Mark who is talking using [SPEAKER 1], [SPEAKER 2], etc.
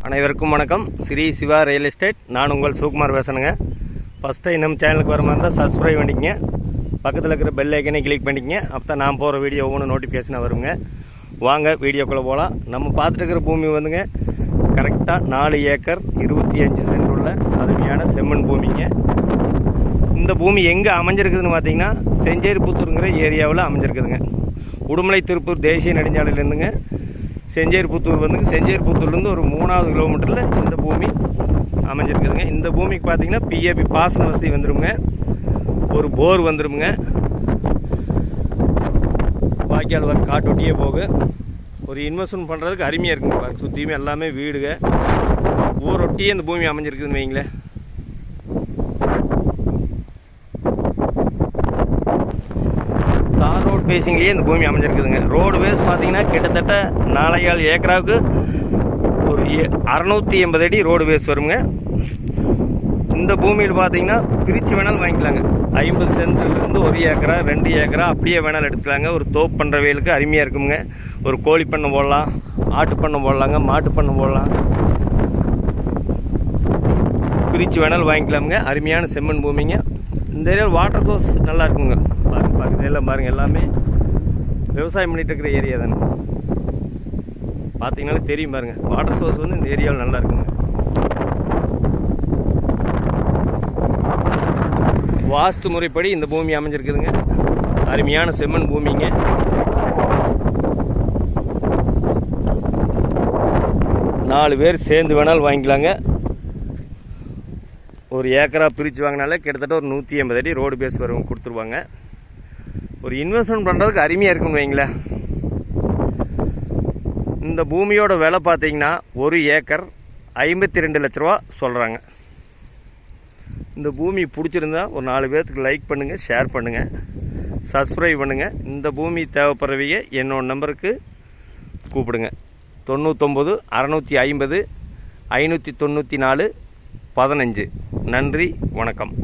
[SPEAKER 1] அனைவருக்கும் வணக்கம். Shri Siva real estate. நான் உங்கள் சிவகுமார் பேசுகிறேங்க. ஃபஸ்ட் டைம் நம்ம சேனலுக்கு வர மாதிரி இருந்தால் சப்ஸ்கிரைப் பண்ணிக்கங்க, பக்கத்தில் இருக்கிற பெல் ஐக்கனை கிளிக் பண்ணிக்கங்க. அப்போ தான் நான் போகிற வீடியோ ஒவ்வொன்று நோட்டிஃபிகேஷனாக வருங்க. வாங்க வீடியோக்குள்ளே போகலாம். நம்ம பார்த்துட்டு இருக்கிற பூமி வந்துங்க கரெக்டாக 4 ஏக்கர் 25 சென்ட் உள்ள அருமையான செம்மண் பூமிங்க. இந்த பூமி எங்கே அமைஞ்சிருக்குதுன்னு பார்த்தீங்கன்னா செஞ்சேரிப்புத்தூருங்கிற ஏரியாவில் அமைஞ்சிருக்குதுங்க. உடுமலை திருப்பூர் தேசிய நெடுஞ்சாலையிலேருந்துங்க செஞ்சேரிப்புத்தூர் வந்துங்க. செஞ்சேரிப்புத்தூர்லேருந்து ஒரு 3வது கிலோமீட்டரில் இந்த பூமி அமைஞ்சிருக்குதுங்க. இந்த பூமிக்கு பார்த்தீங்கன்னா பிஏபி பாசன வசதி வந்துடுங்க, ஒரு போர் வந்துடுங்க, வாய்க்கால் வர காட்டொட்டியே போகு. ஒரு இன்வெஸ்ட்மெண்ட் பண்ணுறதுக்கு அருமையாக இருக்குங்க. பாருங்க, சுற்றியுமே எல்லாமே வீடுங்க, ஊரொட்டியே இந்த பூமி அமைஞ்சிருக்குதுன்னு வைங்களேன். தார் ரோடு பேசிங்லேயே இந்த பூமி அமைஞ்சிருக்குதுங்க. ரோடு பேஸ் பார்த்தீங்கன்னா கிட்டத்தட்ட 4.5 ஏக்கராவுக்கு ஒரு 680 அடி ரோடு பேஸ் வருங்க. இந்த பூமியில் பார்த்தீங்கன்னா பிரித்து வேணாலும் வாங்கிக்கலாங்க. 50 சென்ட்லேருந்து 1 ஏக்கரா 2 ஏக்கரா அப்படியே வேணாலும் எடுத்துக்கலாங்க. ஒரு தோப்பு பண்ணுற வேலுக்கு அருமையாக இருக்குங்க. ஒரு கோழி பண்ணை போடலாம், ஆட்டு பண்ணை போடலாங்க, மாட்டு பண்ணை போடலாம், பிரித்து வேணாலும் வாங்கிக்கலாமுங்க. அருமையான செம்மண் பூமிங்க. இந்த ஏரியாவில் வாட்டர் சோர்ஸ் நல்லா இருக்குங்க. பக்கத்துல எல்லாம் பாருங்கள், எல்லாமே விவசாயம் பண்ணிகிட்டு இருக்கிற ஏரியா தானே. பார்த்தீங்கன்னாலே தெரியும் பாருங்கள், வாட்டர் சோர்ஸ் வந்து இந்த ஏரியாவில் நல்லா இருக்குங்க. வாஸ்து முறைப்படி இந்த பூமி அமைஞ்சிருக்குதுங்க. அருமையான செம்மண் பூமிங்க. நாலு பேர் சேர்ந்து வேணாலும் வாங்கிக்கலாங்க. ஒரு ஏக்கரா பிரித்து வாங்கினாலே கிட்டத்தட்ட ஒரு 180 அடி ரோடு பேஸ் வரும் கொடுத்துருவாங்க. ஒரு இன்வெஸ்ட்மெண்ட் பண்ணுறதுக்கு அருமையாக இருக்குன்னு வைங்களேன். இந்த பூமியோட விலை பார்த்தீங்கன்னா 1 ஏக்கர் 52 லட்ச ரூபா சொல்கிறாங்க. இந்த பூமி பிடிச்சிருந்தா ஒரு 4 பேர்த்துக்கு லைக் பண்ணுங்கள், ஷேர் பண்ணுங்கள், சப்ஸ்கிரைப் பண்ணுங்கள். இந்த பூமி தேவைப்படுறவங்க என்னோட நம்பருக்கு கூப்பிடுங்க. 99 650 594 15. நன்றி, வணக்கம்.